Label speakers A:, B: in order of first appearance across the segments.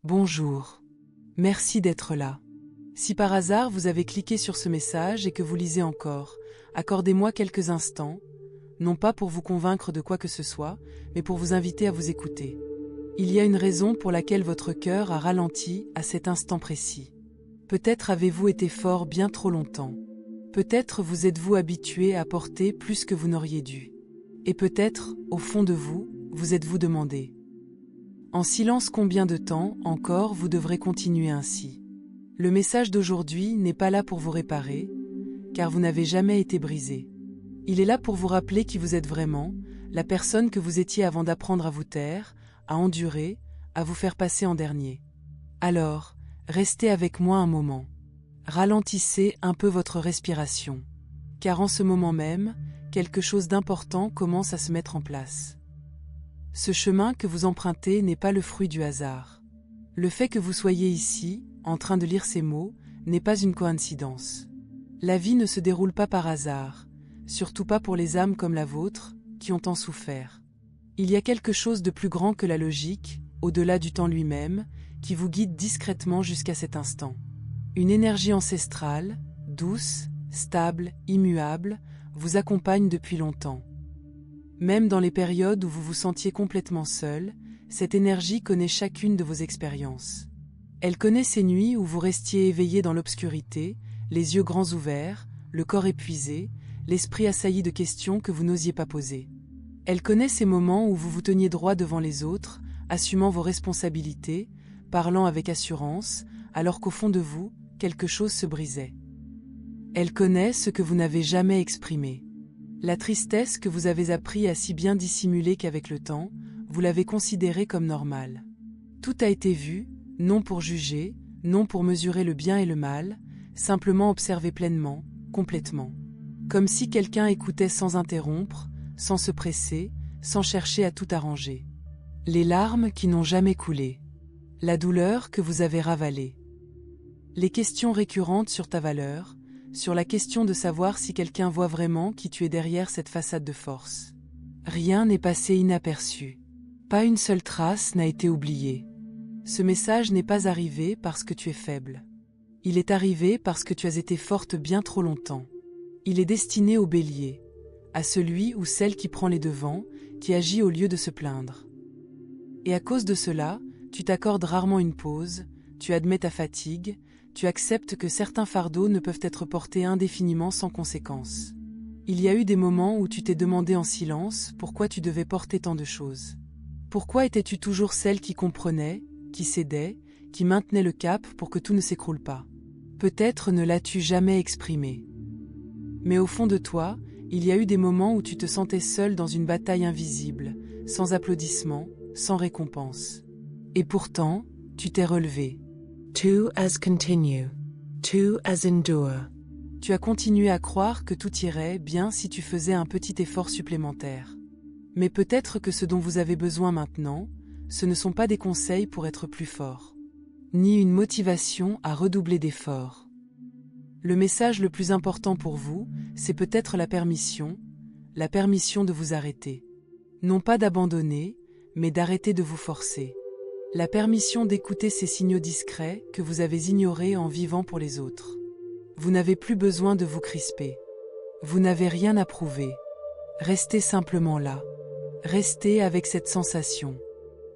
A: Bonjour. Merci d'être là. Si par hasard vous avez cliqué sur ce message et que vous lisez encore, accordez-moi quelques instants, non pas pour vous convaincre de quoi que ce soit, mais pour vous inviter à vous écouter. Il y a une raison pour laquelle votre cœur a ralenti à cet instant précis. Peut-être avez-vous été fort bien trop longtemps. Peut-être vous êtes-vous habitué à porter plus que vous n'auriez dû. Et peut-être, au fond de vous, vous êtes-vous demandé. En silence, combien de temps encore vous devrez continuer ainsi? Le message d'aujourd'hui n'est pas là pour vous réparer, car vous n'avez jamais été brisé. Il est là pour vous rappeler qui vous êtes vraiment, la personne que vous étiez avant d'apprendre à vous taire, à endurer, à vous faire passer en dernier. Alors, restez avec moi un moment. Ralentissez un peu votre respiration, car en ce moment même, quelque chose d'important commence à se mettre en place. Ce chemin que vous empruntez n'est pas le fruit du hasard. Le fait que vous soyez ici, en train de lire ces mots, n'est pas une coïncidence. La vie ne se déroule pas par hasard, surtout pas pour les âmes comme la vôtre, qui ont tant souffert. Il y a quelque chose de plus grand que la logique, au-delà du temps lui-même, qui vous guide discrètement jusqu'à cet instant. Une énergie ancestrale, douce, stable, immuable, vous accompagne depuis longtemps. Même dans les périodes où vous vous sentiez complètement seul, cette énergie connaît chacune de vos expériences. Elle connaît ces nuits où vous restiez éveillé dans l'obscurité, les yeux grands ouverts, le corps épuisé, l'esprit assailli de questions que vous n'osiez pas poser. Elle connaît ces moments où vous vous teniez droit devant les autres, assumant vos responsabilités, parlant avec assurance, alors qu'au fond de vous, quelque chose se brisait. Elle connaît ce que vous n'avez jamais exprimé. La tristesse que vous avez appris à si bien dissimuler qu'avec le temps, vous l'avez considérée comme normale. Tout a été vu, non pour juger, non pour mesurer le bien et le mal, simplement observer pleinement, complètement. Comme si quelqu'un écoutait sans interrompre, sans se presser, sans chercher à tout arranger. Les larmes qui n'ont jamais coulé. La douleur que vous avez ravalée. Les questions récurrentes sur ta valeur, sur la question de savoir si quelqu'un voit vraiment qui tu es derrière cette façade de force. Rien n'est passé inaperçu. Pas une seule trace n'a été oubliée. Ce message n'est pas arrivé parce que tu es faible. Il est arrivé parce que tu as été forte bien trop longtemps. Il est destiné au bélier, à celui ou celle qui prend les devants, qui agit au lieu de se plaindre. Et à cause de cela, tu t'accordes rarement une pause, tu admets ta fatigue, tu acceptes que certains fardeaux ne peuvent être portés indéfiniment sans conséquence. Il y a eu des moments où tu t'es demandé en silence pourquoi tu devais porter tant de choses. Pourquoi étais-tu toujours celle qui comprenait, qui cédait, qui maintenait le cap pour que tout ne s'écroule pas? Peut-être ne l'as-tu jamais exprimé. Mais au fond de toi, il y a eu des moments où tu te sentais seule dans une bataille invisible, sans applaudissements, sans récompense. Et pourtant, tu t'es relevée. To as continue. To as endure. Tu as continué à croire que tout irait bien si tu faisais un petit effort supplémentaire. Mais peut-être que ce dont vous avez besoin maintenant, ce ne sont pas des conseils pour être plus fort, ni une motivation à redoubler d'efforts. Le message le plus important pour vous, c'est peut-être la permission de vous arrêter. Non pas d'abandonner, mais d'arrêter de vous forcer. La permission d'écouter ces signaux discrets que vous avez ignorés en vivant pour les autres. Vous n'avez plus besoin de vous crisper. Vous n'avez rien à prouver. Restez simplement là. Restez avec cette sensation.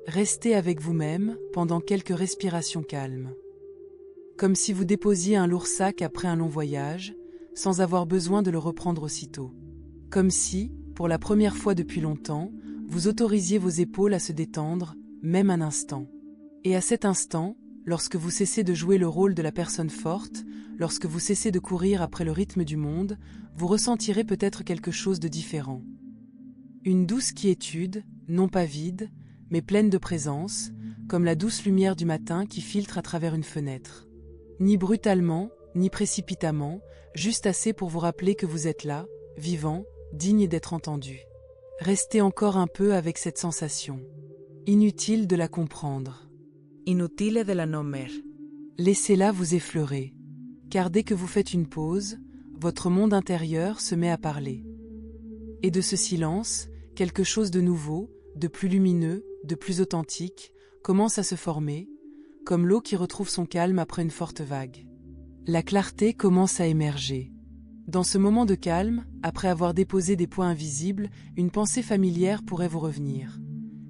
A: Restez avec vous-même pendant quelques respirations calmes. Comme si vous déposiez un lourd sac après un long voyage, sans avoir besoin de le reprendre aussitôt. Comme si, pour la première fois depuis longtemps, vous autorisiez vos épaules à se détendre, même un instant. Et à cet instant, lorsque vous cessez de jouer le rôle de la personne forte, lorsque vous cessez de courir après le rythme du monde, vous ressentirez peut-être quelque chose de différent. Une douce quiétude, non pas vide, mais pleine de présence, comme la douce lumière du matin qui filtre à travers une fenêtre. Ni brutalement, ni précipitamment, juste assez pour vous rappeler que vous êtes là, vivant, digne d'être entendu. Restez encore un peu avec cette sensation. Inutile de la comprendre.
B: Inutile de la nommer.
A: Laissez-la vous effleurer. Car dès que vous faites une pause, votre monde intérieur se met à parler. Et de ce silence, quelque chose de nouveau, de plus lumineux, de plus authentique, commence à se former, comme l'eau qui retrouve son calme après une forte vague. La clarté commence à émerger. Dans ce moment de calme, après avoir déposé des poids invisibles, une pensée familière pourrait vous revenir.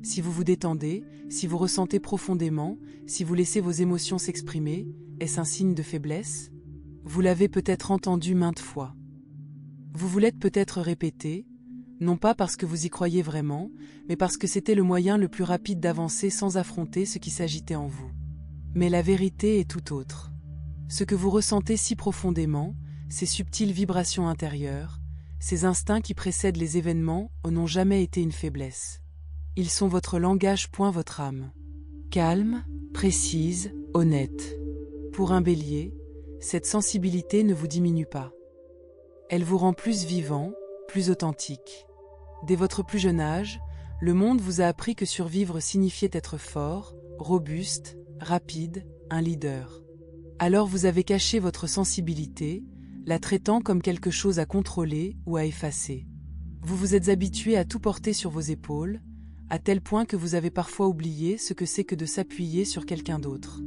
A: Si vous vous détendez, si vous ressentez profondément, si vous laissez vos émotions s'exprimer, est-ce un signe de faiblesse? Vous l'avez peut-être entendu maintes fois. Vous vous l'êtes peut-être répété, non pas parce que vous y croyez vraiment, mais parce que c'était le moyen le plus rapide d'avancer sans affronter ce qui s'agitait en vous. Mais la vérité est tout autre. Ce que vous ressentez si profondément, ces subtiles vibrations intérieures, ces instincts qui précèdent les événements, n'ont jamais été une faiblesse. Ils sont votre langage, votre âme. Calme, précise, honnête. Pour un bélier, cette sensibilité ne vous diminue pas. Elle vous rend plus vivant, plus authentique. Dès votre plus jeune âge, le monde vous a appris que survivre signifiait être fort, robuste, rapide, un leader. Alors vous avez caché votre sensibilité, la traitant comme quelque chose à contrôler ou à effacer. Vous vous êtes habitué à tout porter sur vos épaules, à tel point que vous avez parfois oublié ce que c'est que de s'appuyer sur quelqu'un d'autre.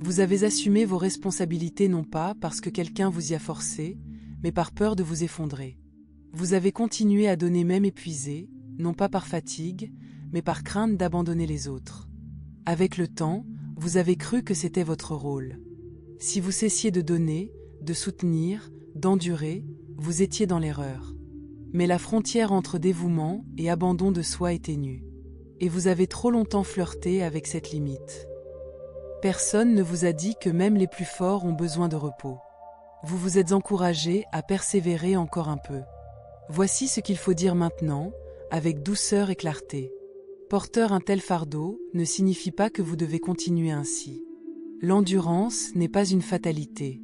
A: Vous avez assumé vos responsabilités non pas parce que quelqu'un vous y a forcé, mais par peur de vous effondrer. Vous avez continué à donner même épuisé, non pas par fatigue, mais par crainte d'abandonner les autres. Avec le temps, vous avez cru que c'était votre rôle. Si vous cessiez de donner, de soutenir, d'endurer, vous étiez dans l'erreur. Mais la frontière entre dévouement et abandon de soi est ténue. Et vous avez trop longtemps flirté avec cette limite. Personne ne vous a dit que même les plus forts ont besoin de repos. Vous vous êtes encouragé à persévérer encore un peu. Voici ce qu'il faut dire maintenant, avec douceur et clarté. Porteur un tel fardeau ne signifie pas que vous devez continuer ainsi. L'endurance n'est pas une fatalité.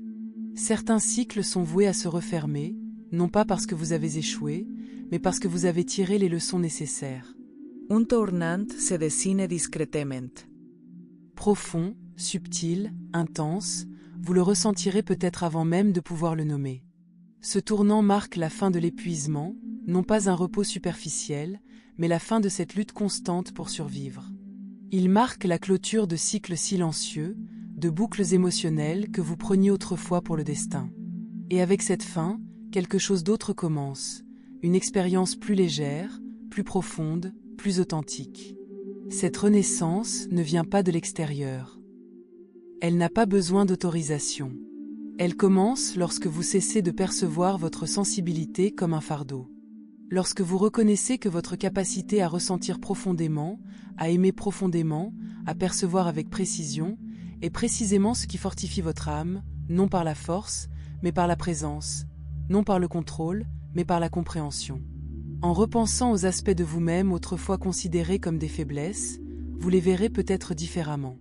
A: Certains cycles sont voués à se refermer, non pas parce que vous avez échoué, mais parce que vous avez tiré les leçons nécessaires.
B: Un tornant se dessine discretement.
A: Profond, subtil, intense, vous le ressentirez peut-être avant même de pouvoir le nommer. Ce tournant marque la fin de l'épuisement, non pas un repos superficiel, mais la fin de cette lutte constante pour survivre. Il marque la clôture de cycles silencieux, de boucles émotionnelles que vous preniez autrefois pour le destin. Et avec cette fin, quelque chose d'autre commence, une expérience plus légère, plus profonde, plus authentique. Cette renaissance ne vient pas de l'extérieur. Elle n'a pas besoin d'autorisation. Elle commence lorsque vous cessez de percevoir votre sensibilité comme un fardeau. Lorsque vous reconnaissez que votre capacité à ressentir profondément, à aimer profondément, à percevoir avec précision, est précisément ce qui fortifie votre âme, non par la force, mais par la présence, non par le contrôle, mais par la compréhension. En repensant aux aspects de vous-même autrefois considérés comme des faiblesses, vous les verrez peut-être différemment.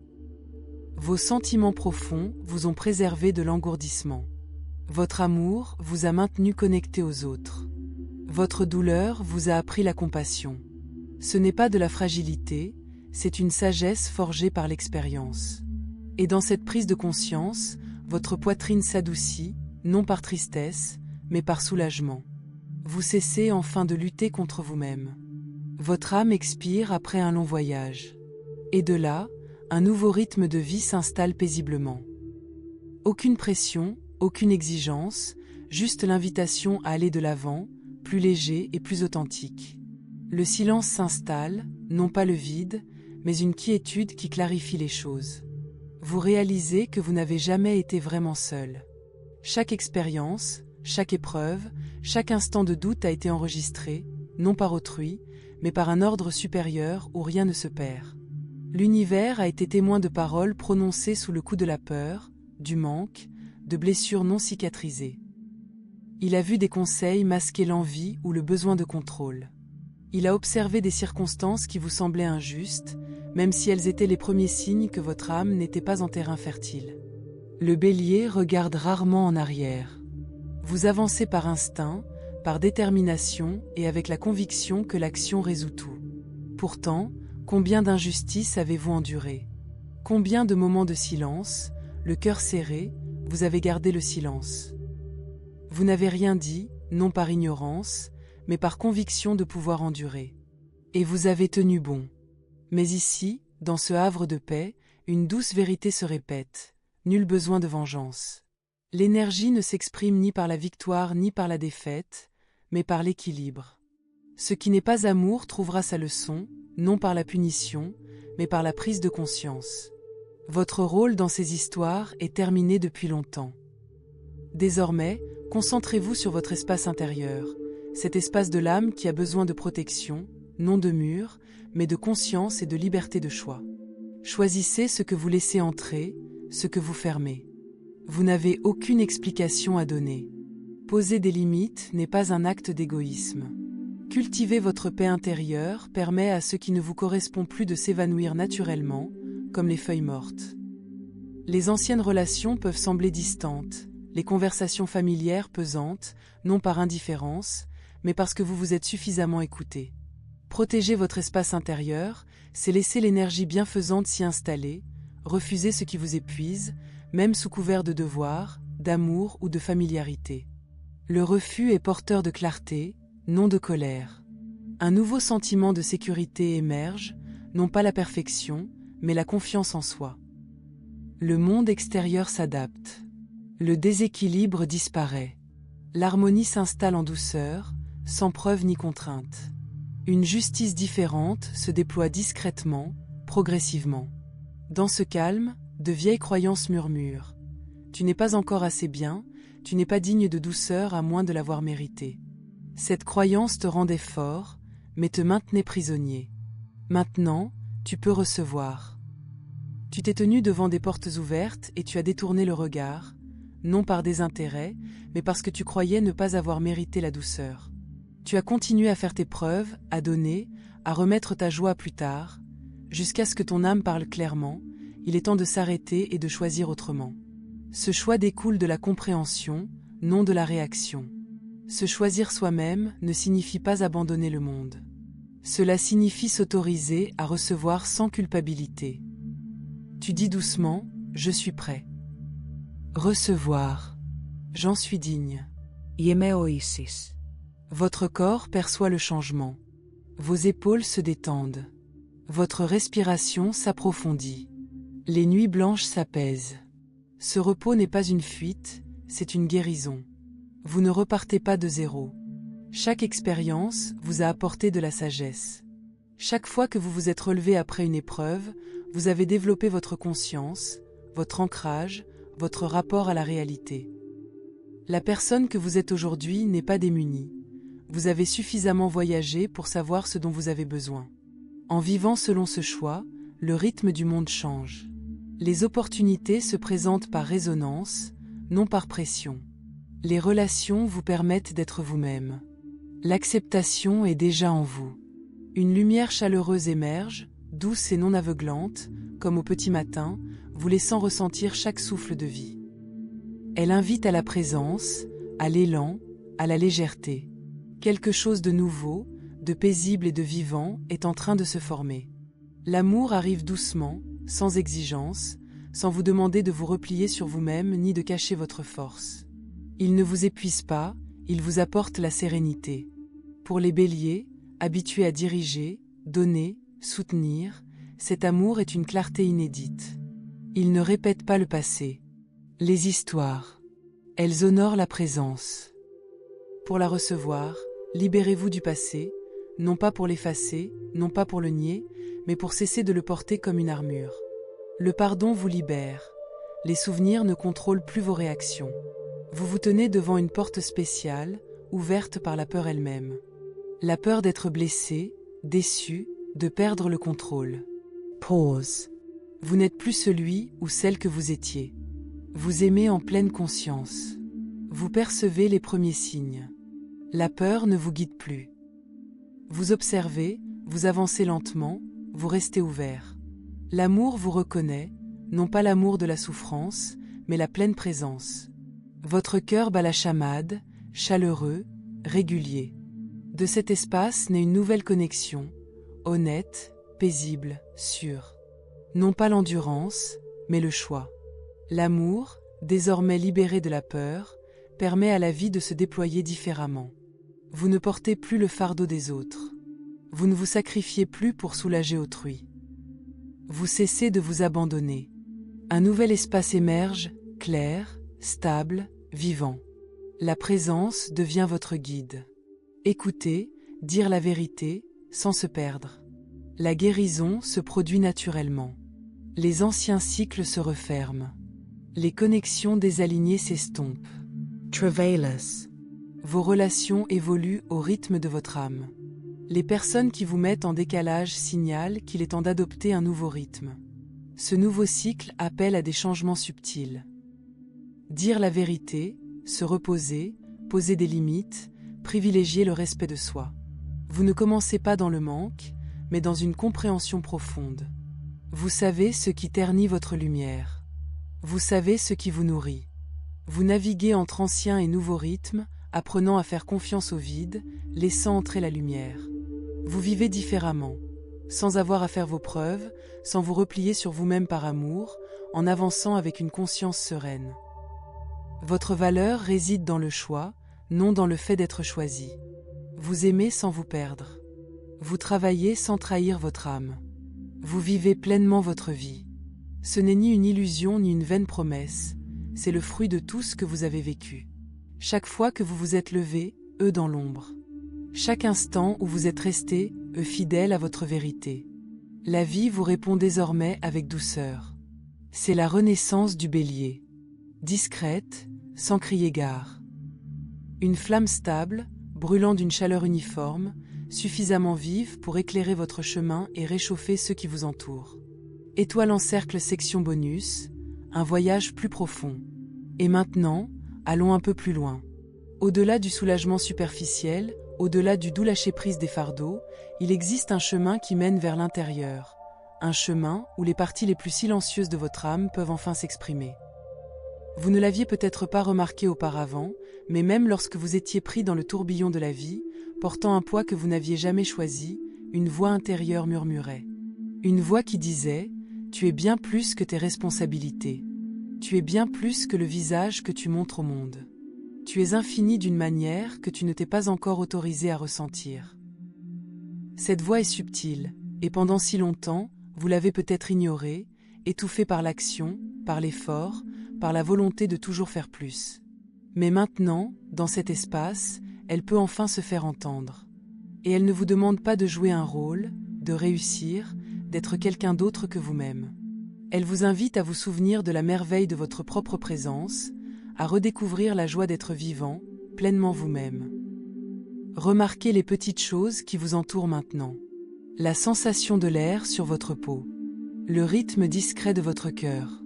A: Vos sentiments profonds vous ont préservé de l'engourdissement. Votre amour vous a maintenu connecté aux autres. Votre douleur vous a appris la compassion. Ce n'est pas de la fragilité, c'est une sagesse forgée par l'expérience. Et dans cette prise de conscience, votre poitrine s'adoucit, non par tristesse, mais par soulagement. Vous cessez enfin de lutter contre vous-même. Votre âme expire après un long voyage. Et de là, un nouveau rythme de vie s'installe paisiblement. Aucune pression, aucune exigence, juste l'invitation à aller de l'avant, plus léger et plus authentique. Le silence s'installe, non pas le vide, mais une quiétude qui clarifie les choses. Vous réalisez que vous n'avez jamais été vraiment seul. Chaque expérience, chaque épreuve, chaque instant de doute a été enregistré, non par autrui, mais par un ordre supérieur où rien ne se perd. L'univers a été témoin de paroles prononcées sous le coup de la peur, du manque, de blessures non cicatrisées. Il a vu des conseils masquer l'envie ou le besoin de contrôle. Il a observé des circonstances qui vous semblaient injustes, même si elles étaient les premiers signes que votre âme n'était pas en terrain fertile. Le bélier regarde rarement en arrière. Vous avancez par instinct, par détermination et avec la conviction que l'action résout tout. Pourtant, combien d'injustices avez-vous enduré? Combien de moments de silence, le cœur serré, vous avez gardé le silence? Vous n'avez rien dit, non par ignorance, mais par conviction de pouvoir endurer. Et vous avez tenu bon. Mais ici, dans ce havre de paix, une douce vérité se répète, nul besoin de vengeance. L'énergie ne s'exprime ni par la victoire ni par la défaite, mais par l'équilibre. Ce qui n'est pas amour trouvera sa leçon, non par la punition, mais par la prise de conscience. Votre rôle dans ces histoires est terminé depuis longtemps. Désormais, concentrez-vous sur votre espace intérieur, cet espace de l'âme qui a besoin de protection, non de murs, mais de conscience et de liberté de choix. Choisissez ce que vous laissez entrer, ce que vous fermez. Vous n'avez aucune explication à donner. Poser des limites n'est pas un acte d'égoïsme. Cultiver votre paix intérieure permet à ce qui ne vous correspond plus de s'évanouir naturellement, comme les feuilles mortes. Les anciennes relations peuvent sembler distantes, les conversations familières pesantes, non par indifférence, mais parce que vous vous êtes suffisamment écouté. Protéger votre espace intérieur, c'est laisser l'énergie bienfaisante s'y installer, refuser ce qui vous épuise, même sous couvert de devoir, d'amour ou de familiarité. Le refus est porteur de clarté, non de colère. Un nouveau sentiment de sécurité émerge, non pas la perfection, mais la confiance en soi. Le monde extérieur s'adapte. Le déséquilibre disparaît. L'harmonie s'installe en douceur, sans preuve ni contrainte. Une justice différente se déploie discrètement, progressivement. Dans ce calme, de vieilles croyances murmurent. Tu n'es pas encore assez bien, tu n'es pas digne de douceur à moins de l'avoir mérité. Cette croyance te rendait fort, mais te maintenait prisonnier. Maintenant, tu peux recevoir. Tu t'es tenu devant des portes ouvertes et tu as détourné le regard, non par désintérêt, mais parce que tu croyais ne pas avoir mérité la douceur. Tu as continué à faire tes preuves, à donner, à remettre ta joie plus tard, jusqu'à ce que ton âme parle clairement, il est temps de s'arrêter et de choisir autrement. Ce choix découle de la compréhension, non de la réaction. Se choisir soi-même ne signifie pas abandonner le monde. Cela signifie s'autoriser à recevoir sans culpabilité. Tu dis doucement, je suis prêt. Recevoir. J'en suis digne.
B: Είμαι ο ίσης.
A: Votre corps perçoit le changement. Vos épaules se détendent. Votre respiration s'approfondit. Les nuits blanches s'apaisent. Ce repos n'est pas une fuite, c'est une guérison. Vous ne repartez pas de zéro. Chaque expérience vous a apporté de la sagesse. Chaque fois que vous vous êtes relevé après une épreuve, vous avez développé votre conscience, votre ancrage, votre rapport à la réalité. La personne que vous êtes aujourd'hui n'est pas démunie. Vous avez suffisamment voyagé pour savoir ce dont vous avez besoin. En vivant selon ce choix, le rythme du monde change. Les opportunités se présentent par résonance, non par pression. Les relations vous permettent d'être vous-même. L'acceptation est déjà en vous. Une lumière chaleureuse émerge, douce et non aveuglante, comme au petit matin, vous laissant ressentir chaque souffle de vie. Elle invite à la présence, à l'élan, à la légèreté. Quelque chose de nouveau, de paisible et de vivant est en train de se former. L'amour arrive doucement, sans exigence, sans vous demander de vous replier sur vous-même ni de cacher votre force. Il ne vous épuise pas, il vous apporte la sérénité. Pour les béliers, habitués à diriger, donner, soutenir, cet amour est une clarté inédite. Il ne répète pas le passé. Les histoires. Elles honorent la présence. Pour la recevoir, libérez-vous du passé, non pas pour l'effacer, non pas pour le nier, mais pour cesser de le porter comme une armure. Le pardon vous libère. Les souvenirs ne contrôlent plus vos réactions. Vous vous tenez devant une porte spéciale, ouverte par la peur elle-même. La peur d'être blessé, déçu, de perdre le contrôle. Pause. Vous n'êtes plus celui ou celle que vous étiez. Vous aimez en pleine conscience. Vous percevez les premiers signes. La peur ne vous guide plus. Vous observez, vous avancez lentement, vous restez ouvert. L'amour vous reconnaît, non pas l'amour de la souffrance, mais la pleine présence. Votre cœur bat la chamade, chaleureux, régulier. De cet espace naît une nouvelle connexion, honnête, paisible, sûre. Non pas l'endurance, mais le choix. L'amour, désormais libéré de la peur, permet à la vie de se déployer différemment. Vous ne portez plus le fardeau des autres. Vous ne vous sacrifiez plus pour soulager autrui. Vous cessez de vous abandonner. Un nouvel espace émerge, clair, stable, vivant. La présence devient votre guide. Écoutez, dire la vérité, sans se perdre. La guérison se produit naturellement. Les anciens cycles se referment. Les connexions désalignées s'estompent.
B: Travailers.
A: Vos relations évoluent au rythme de votre âme. Les personnes qui vous mettent en décalage signalent qu'il est temps d'adopter un nouveau rythme. Ce nouveau cycle appelle à des changements subtils. Dire la vérité, se reposer, poser des limites, privilégier le respect de soi. Vous ne commencez pas dans le manque, mais dans une compréhension profonde. Vous savez ce qui ternit votre lumière. Vous savez ce qui vous nourrit. Vous naviguez entre anciens et nouveaux rythmes, apprenant à faire confiance au vide, laissant entrer la lumière. Vous vivez différemment, sans avoir à faire vos preuves, sans vous replier sur vous-même par amour, en avançant avec une conscience sereine. Votre valeur réside dans le choix, non dans le fait d'être choisi. Vous aimez sans vous perdre. Vous travaillez sans trahir votre âme. Vous vivez pleinement votre vie. Ce n'est ni une illusion ni une vaine promesse, c'est le fruit de tout ce que vous avez vécu. Chaque fois que vous vous êtes levé, eux dans l'ombre. Chaque instant où vous êtes resté, eux fidèles à votre vérité. La vie vous répond désormais avec douceur. C'est la renaissance du bélier. Discrète, sans crier gare. Une flamme stable, brûlant d'une chaleur uniforme, suffisamment vive pour éclairer votre chemin et réchauffer ceux qui vous entourent. Étoile en cercle section bonus, un voyage plus profond. Et maintenant, allons un peu plus loin. Au-delà du soulagement superficiel, au-delà du doux lâcher-prise des fardeaux, il existe un chemin qui mène vers l'intérieur. Un chemin où les parties les plus silencieuses de votre âme peuvent enfin s'exprimer. Vous ne l'aviez peut-être pas remarqué auparavant, mais même lorsque vous étiez pris dans le tourbillon de la vie, portant un poids que vous n'aviez jamais choisi, une voix intérieure murmurait. Une voix qui disait « Tu es bien plus que tes responsabilités. Tu es bien plus que le visage que tu montres au monde. Tu es infini d'une manière que tu ne t'es pas encore autorisé à ressentir. » Cette voix est subtile, et pendant si longtemps, vous l'avez peut-être ignorée, étouffée par l'action, par l'effort, par la volonté de toujours faire plus. Mais maintenant, dans cet espace, elle peut enfin se faire entendre. Et elle ne vous demande pas de jouer un rôle, de réussir, d'être quelqu'un d'autre que vous-même. Elle vous invite à vous souvenir de la merveille de votre propre présence, à redécouvrir la joie d'être vivant, pleinement vous-même. Remarquez les petites choses qui vous entourent maintenant. La sensation de l'air sur votre peau. Le rythme discret de votre cœur.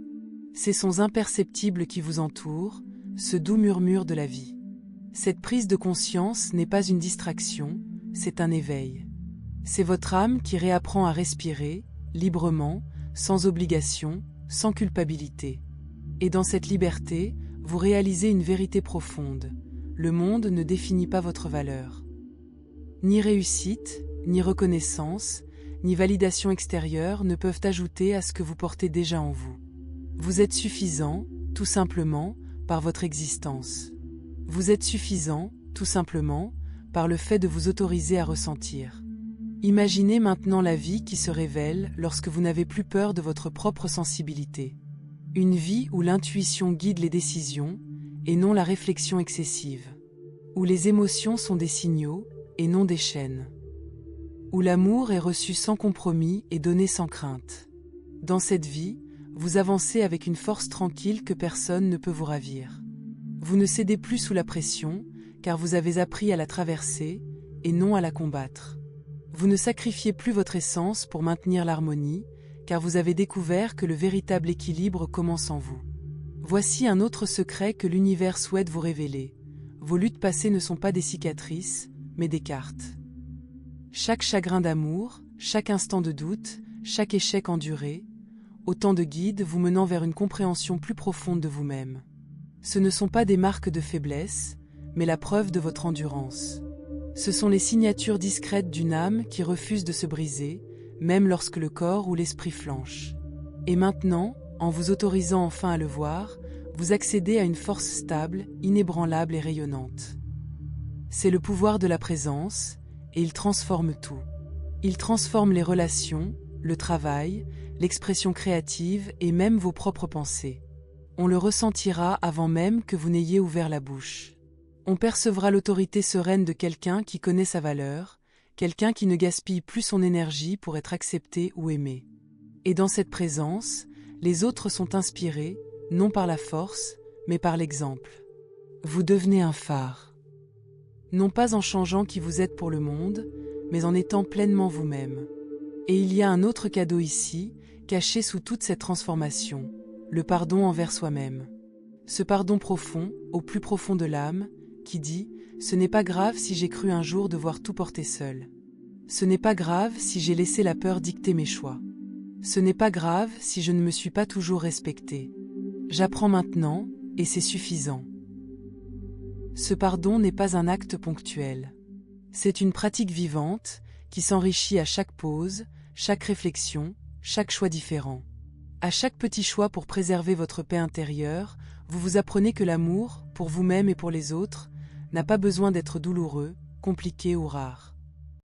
A: Ces sons imperceptibles qui vous entourent, ce doux murmure de la vie. Cette prise de conscience n'est pas une distraction, c'est un éveil. C'est votre âme qui réapprend à respirer, librement, sans obligation, sans culpabilité. Et dans cette liberté, vous réalisez une vérité profonde. Le monde ne définit pas votre valeur. Ni réussite, ni reconnaissance, ni validation extérieure ne peuvent ajouter à ce que vous portez déjà en vous. Vous êtes suffisant, tout simplement, par votre existence. Vous êtes suffisant, tout simplement, par le fait de vous autoriser à ressentir. Imaginez maintenant la vie qui se révèle lorsque vous n'avez plus peur de votre propre sensibilité. Une vie où l'intuition guide les décisions, et non la réflexion excessive. Où les émotions sont des signaux, et non des chaînes. Où l'amour est reçu sans compromis et donné sans crainte. Dans cette vie, vous avancez avec une force tranquille que personne ne peut vous ravir. Vous ne cédez plus sous la pression, car vous avez appris à la traverser, et non à la combattre. Vous ne sacrifiez plus votre essence pour maintenir l'harmonie, car vous avez découvert que le véritable équilibre commence en vous. Voici un autre secret que l'univers souhaite vous révéler. Vos luttes passées ne sont pas des cicatrices, mais des cartes. Chaque chagrin d'amour, chaque instant de doute, chaque échec enduré, autant de guides vous menant vers une compréhension plus profonde de vous-même. Ce ne sont pas des marques de faiblesse, mais la preuve de votre endurance. Ce sont les signatures discrètes d'une âme qui refuse de se briser, même lorsque le corps ou l'esprit flanche. Et maintenant, en vous autorisant enfin à le voir, vous accédez à une force stable, inébranlable et rayonnante. C'est le pouvoir de la présence, et il transforme tout. Il transforme les relations, le travail, l'expression créative et même vos propres pensées. On le ressentira avant même que vous n'ayez ouvert la bouche. On percevra l'autorité sereine de quelqu'un qui connaît sa valeur, quelqu'un qui ne gaspille plus son énergie pour être accepté ou aimé. Et dans cette présence, les autres sont inspirés, non par la force, mais par l'exemple. Vous devenez un phare. Non pas en changeant qui vous êtes pour le monde, mais en étant pleinement vous-même. Et il y a un autre cadeau ici, caché sous toute cette transformation, le pardon envers soi-même. Ce pardon profond, au plus profond de l'âme, qui dit « Ce n'est pas grave si j'ai cru un jour devoir tout porter seul. Ce n'est pas grave si j'ai laissé la peur dicter mes choix. Ce n'est pas grave si je ne me suis pas toujours respecté. J'apprends maintenant, et c'est suffisant. » Ce pardon n'est pas un acte ponctuel. C'est une pratique vivante qui s'enrichit à chaque pause, chaque réflexion, chaque choix différent. À chaque petit choix pour préserver votre paix intérieure, vous vous apprenez que l'amour, pour vous-même et pour les autres, n'a pas besoin d'être douloureux, compliqué ou rare.